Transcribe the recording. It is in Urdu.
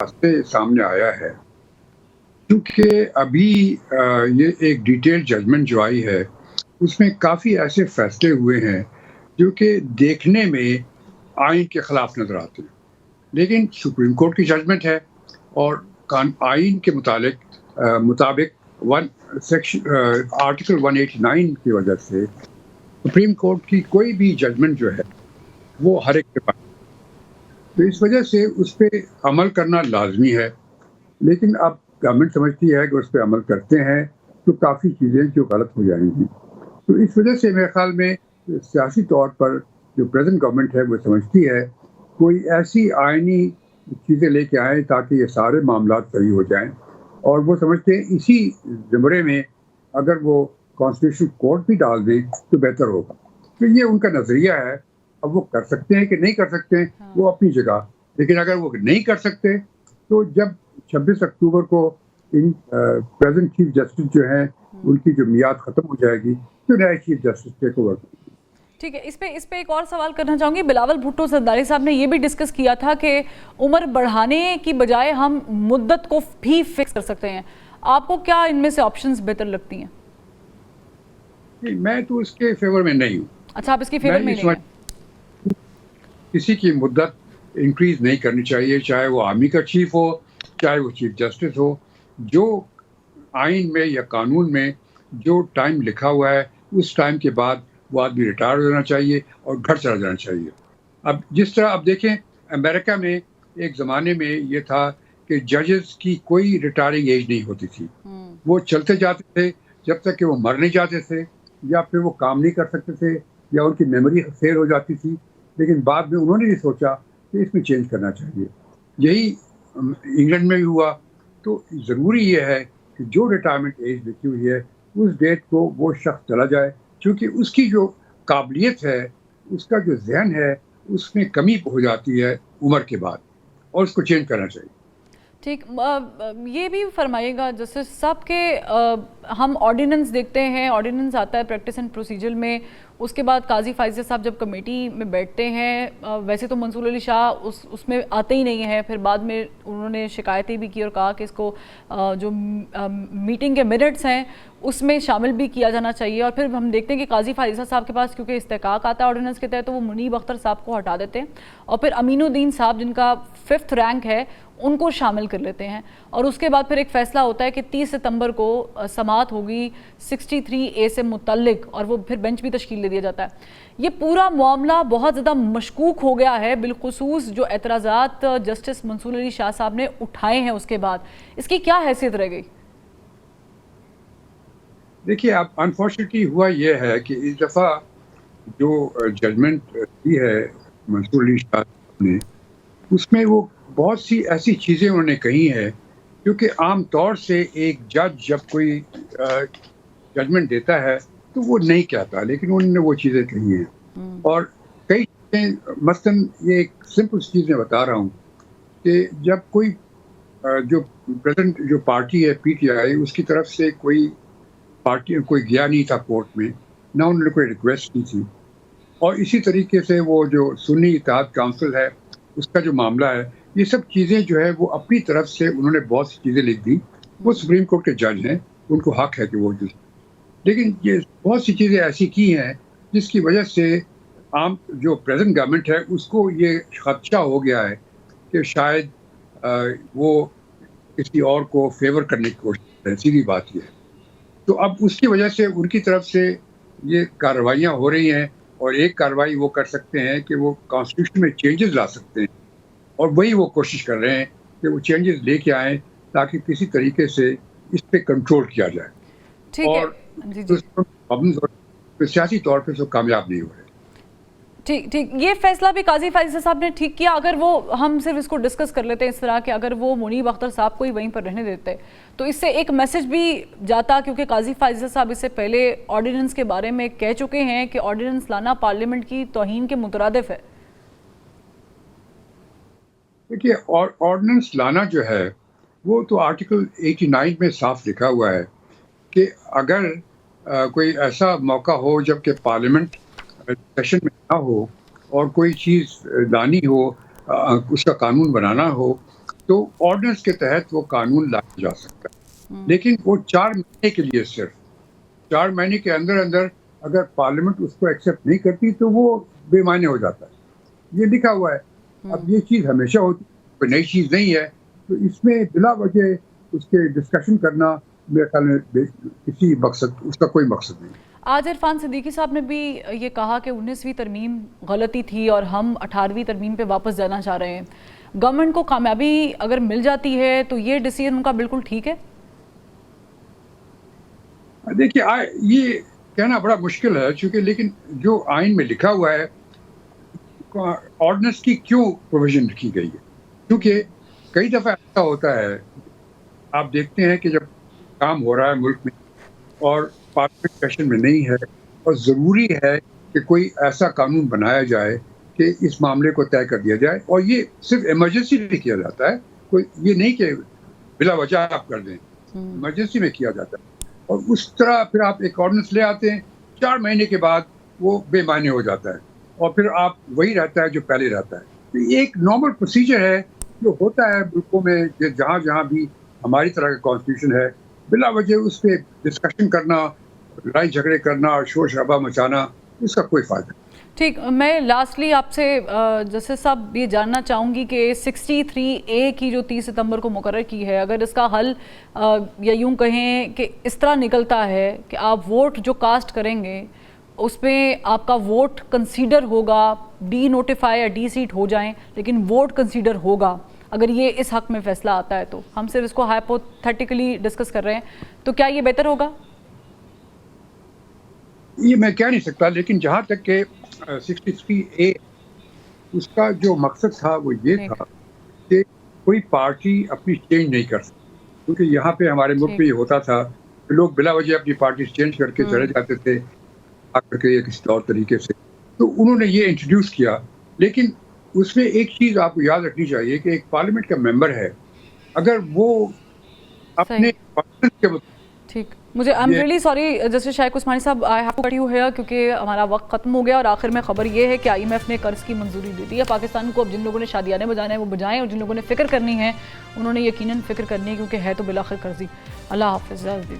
راستے سامنے آیا ہے کیونکہ ابھی یہ ایک ڈیٹیل ججمنٹ جو آئی ہے اس میں کافی ایسے فیصلے ہوئے ہیں جو کہ دیکھنے میں آئین کے خلاف نظر آتے ہیں، لیکن سپریم کورٹ کی ججمنٹ ہے اور آئین کے مطابق آرٹیکل 189 کی وجہ سے سپریم کورٹ کی کوئی بھی ججمنٹ جو ہے وہ ہر ایک کے پاس، تو اس وجہ سے اس پہ عمل کرنا لازمی ہے، لیکن اب گورنمنٹ سمجھتی ہے کہ اس پہ عمل کرتے ہیں تو کافی چیزیں جو غلط ہو جائیں گی، تو اس وجہ سے میرے خیال میں سیاسی طور پر جو پریزنٹ گورنمنٹ ہے وہ سمجھتی ہے کوئی ایسی آئینی چیزیں لے کے آئیں تاکہ یہ سارے معاملات صحیح ہو جائیں، اور وہ سمجھتے ہیں اسی زمرے میں اگر وہ کانسٹیٹیوشن کورٹ بھی ڈال دیں تو بہتر ہوگا، تو یہ ان کا نظریہ ہے۔ اب وہ کر سکتے ہیں کہ نہیں کر سکتے ہیں وہ اپنی جگہ، لیکن اگر وہ نہیں کر سکتے تو جب 26 اکتوبر کو ان پریزنٹ چیف جسٹس جو ہیں ان کی جو میعاد ختم ہو جائے گی تو نئے چیف جسٹس ٹیک اوور۔ ٹھیک ہے، اس پہ ایک اور سوال کرنا چاہوں گی۔ بلاول بھٹو زرداری صاحب نے یہ بھی ڈسکس کیا تھا کہ عمر بڑھانے کی بجائے ہم مدت کو بھی فکس کر سکتے ہیں، آپ کو کیا ان میں سے آپشنز بہتر لگتی ہیں؟ میں تو اس کے فیور میں نہیں ہوں۔ اچھا، آپ اس کی فیور میں نہیں ہیں؟ کسی کی مدت انکریز نہیں کرنی چاہیے، چاہے وہ آرمی کا چیف ہو چاہے وہ چیف جسٹس ہو، جو آئین میں یا قانون میں جو ٹائم لکھا ہوا ہے اس ٹائم کے بعد وہ آدمی ریٹائر ہو جانا چاہیے اور گھر چلا جانا چاہیے۔ اب جس طرح اب دیکھیں امریکہ میں ایک زمانے میں یہ تھا کہ ججز کی کوئی ریٹائرنگ ایج نہیں ہوتی تھی، وہ چلتے جاتے تھے جب تک کہ وہ مر نہیں جاتے تھے یا پھر وہ کام نہیں کر سکتے تھے یا ان کی میموری فیل ہو جاتی تھی، لیکن بعد میں انہوں نے یہ سوچا کہ اس میں چینج کرنا چاہیے۔ یہی انگلینڈ میں بھی ہوا، تو ضروری یہ ہے کہ جو ریٹائرمنٹ ایج لکھی ہوئی ہے اس ڈیٹ کو وہ شخص چلا جائے، کیونکہ اس کی جو قابلیت ہے، اس کا جو ذہن ہے، اس میں کمی ہو جاتی ہے عمر کے بعد، اور اس کو چینج کرنا چاہیے۔ ٹھیک، یہ بھی فرمائیے گا جسٹس صاحب کہ ہم آرڈیننس دیکھتے ہیں، آرڈیننس آتا ہے پریکٹس اینڈ پروسیجر میں، اس کے بعد قاضی فائزہ صاحب جب کمیٹی میں بیٹھتے ہیں، ویسے تو منصور علی شاہ اس میں آتے ہی نہیں ہیں، پھر بعد میں انہوں نے شکایتیں بھی کی اور کہا کہ اس کو جو میٹنگ کے منٹس ہیں اس میں شامل بھی کیا جانا چاہیے، اور پھر ہم دیکھتے ہیں کہ قاضی فائزہ صاحب کے پاس کیونکہ استحقاق آتا ہے آرڈیننس کے تحت تو وہ منیب اختر صاحب کو ہٹا دیتے ہیں، اور پھر امین الدین صاحب جن کا 5th رینک ہے ان کو شامل کر لیتے ہیں، اور اس کے بعد پھر ایک فیصلہ ہوتا ہے کہ 30 ستمبر کو سماعت ہوگی 63A سے متعلق، اور وہ پھر بینچ بھی تشکیل دے دیا جاتا ہے۔ یہ پورا معاملہ بہت زیادہ مشکوک ہو گیا ہے، بالخصوص جو اعتراضات جسٹس منصور علی شاہ صاحب نے اٹھائے ہیں اس کے بعد، اس کی کیا حیثیت رہ گئی؟ دیکھیے اب انفارچونیٹلی ہوا یہ ہے کہ اس دفعہ جو ججمنٹ دی ہے منصور علی شاہ نے، اس میں وہ بہت سی ایسی چیزیں انہوں نے کہی ہیں کیونکہ عام طور سے ایک جج جب کوئی ججمنٹ دیتا ہے تو وہ نہیں کہتا، لیکن انہوں نے وہ چیزیں کہی ہیں، اور کئی چیزیں مثلاً یہ ایک سمپل چیز میں بتا رہا ہوں کہ جب کوئی جو پریزنٹ جو پارٹی ہے PTI، اس کی طرف سے کوئی گیا نہیں تھا کورٹ میں، نہ انہوں نے کوئی ریکویسٹ کی تھی، اور اسی طریقے سے وہ جو سنی اتحاد کونسل ہے اس کا جو معاملہ ہے، یہ سب چیزیں جو ہے وہ اپنی طرف سے انہوں نے بہت سی چیزیں لکھ دی، وہ سپریم کورٹ کے جج ہیں ان کو حق ہے کہ وہ لیکن یہ بہت سی چیزیں ایسی کی ہیں جس کی وجہ سے عام جو پریزنٹ گورنمنٹ ہے اس کو یہ خدشہ ہو گیا ہے کہ شاید وہ کسی اور کو فیور کرنے کی کوشش کریں، سیدھی بات یہ ہے۔ تو اب اس کی وجہ سے ان کی طرف سے یہ کارروائیاں ہو رہی ہیں، اور ایک کارروائی وہ کر سکتے ہیں کہ وہ کانسٹیٹیوشن میں چینجز لا سکتے ہیں، اور وہی وہ کوشش کر رہے ہیں کہ وہ چینجز لے کے آئیں تاکہ کسی طریقے سے اس پہ کنٹرول کیا جائے، ٹھیک ہے، اور سیاسی طور پہ سب کامیاب نہیں ہو رہے۔ ٹھیک، یہ فیصلہ بھی قاضی فائزہ صاحب نے ٹھیک کیا۔ اگر وہ ہم صرف اس کو ڈسکس کر لیتے ہیں اس طرح کہ اگر وہ منیب اختر صاحب کو ہی وہیں پر رہنے دیتے تو اس سے ایک میسج بھی جاتا، کیونکہ قاضی فائزہ صاحب اس سے پہلے آرڈیننس کے بارے میں کہہ چکے ہیں کہ آرڈیننس لانا پارلیمنٹ کی توہین کے مترادف ہے۔ دیکھیے آرڈیننس لانا جو ہے وہ تو آرٹیکل 89 میں صاف لکھا ہوا ہے کہ اگر کوئی ایسا موقع ہو جب کہ پارلیمنٹ سیشن میں نہ ہو اور کوئی چیز لانی ہو، اس کا قانون بنانا ہو، تو آرڈیننس کے تحت وہ قانون لایا جا سکتا ہے، لیکن وہ 4 مہینے کے لیے، صرف 4 مہینے کے اندر اندر اگر پارلیمنٹ اس کو ایکسیپٹ نہیں کرتی تو وہ بے معنی ہو جاتا ہے، یہ لکھا ہوا ہے۔ اب یہ چیز ہمیشہ ہوتی ہے، کوئی نئی چیز نہیں ہے، تو اس میں بلا وجہ اس کے ڈسکشن کرنا میرے خیال میں کسی مقصد، اس کا کوئی مقصد نہیں۔ آج عرفان صدیقی صاحب نے بھی یہ کہا کہ 19ویں ترمیم غلطی تھی اور ہم 18ویں ترمیم پہ واپس جانا چاہ رہے ہیں۔ گورنمنٹ کو کامیابی اگر مل جاتی ہے تو یہ ڈیسیژن ان کا بالکل ٹھیک ہے؟ دیکھیے یہ کہنا بڑا مشکل ہے، چونکہ لیکن جو آئین میں لکھا ہوا ہے آرڈیننس کی کیوں پروویژن رکھی گئی ہے، کیونکہ کئی دفعہ ایسا ہوتا ہے، آپ دیکھتے ہیں کہ جب کام ہو رہا ہے ملک میں اور پارلیمنٹ سیشن میں نہیں ہے اور ضروری ہے کہ کوئی ایسا قانون بنایا جائے کہ اس معاملے کو طے کر دیا جائے، اور یہ صرف ایمرجنسی میں کیا جاتا ہے، کوئی یہ نہیں کہ بلا وجہ آپ کر دیں، ایمرجنسی میں کیا جاتا ہے، اور اس طرح پھر آپ ایک آرڈیننس لے آتے ہیں، 4 مہینے کے بعد وہ بے معنی ہو جاتا ہے اور پھر آپ وہی رہتا ہے جو پہلے رہتا ہے۔ تو یہ ایک نارمل پروسیجر ہے جو ہوتا ہے ملکوں میں، جہاں جہاں بھی ہماری طرح کا کانسٹیٹیوشن ہے، بلا وجہ اس پہ ڈسکشن کرنا، لڑائی جھگڑے کرنا اور شور شرابہ مچانا، اس کا کوئی فائدہ نہیں۔ ٹھیک، میں لاسٹلی آپ سے جسٹس صاحب یہ جاننا چاہوں گی کہ 63A کی جو 30 ستمبر کو مقرر کی ہے، اگر اس کا حل یا یوں کہیں کہ اس طرح نکلتا ہے کہ آپ ووٹ جو کاسٹ کریں گے اس پہ آپ کا ووٹ کنسیڈر ہوگا، ڈی نوٹیفائی یا ڈی سیٹ ہو جائیں لیکن ووٹ کنسیڈر ہوگا، اگر یہ اس حق میں فیصلہ آتا ہے تو ہم صرف اس کو ہائپوتھیٹیکلی ڈسکس کر رہے ہیں، تو کیا یہ بہتر ہوگا؟ یہ میں کہہ نہیں سکتا، لیکن جہاں تک کہ 63A اس کا جو مقصد تھا وہ یہ تھا کہ کوئی پارٹی اپنی چینج نہیں کر سکتی، کیونکہ یہاں پہ ہمارے ملک میں یہ ہوتا تھا کہ لوگ بلا وجہ اپنی پارٹی چینج کر کے چلے جاتے تھے آ کر کے کسی اور طریقے سے، تو انہوں نے یہ انٹروڈیوس کیا۔ لیکن اس میں ایک چیز آپ کو یاد رکھنی چاہیے کہ ایک پارلیمنٹ کا ممبر ہے، اگر وہ اپنے ٹھیک، مجھے I am really sorry justice Shaiq Usmani صاحب، I have to cut you here کیونکہ ہمارا وقت ختم ہو گیا، اور آخر میں خبر یہ ہے کہ IMF نے قرض کی منظوری دے دی ہے پاکستان کو۔ اب جن لوگوں نے شادیانے بجانا ہے وہ بجائیں، اور جن لوگوں نے فکر کرنی ہے انہوں نے یقیناً فکر کرنی ہے، کیونکہ ہے تو بالآخر قرضی۔ اللہ حافظ۔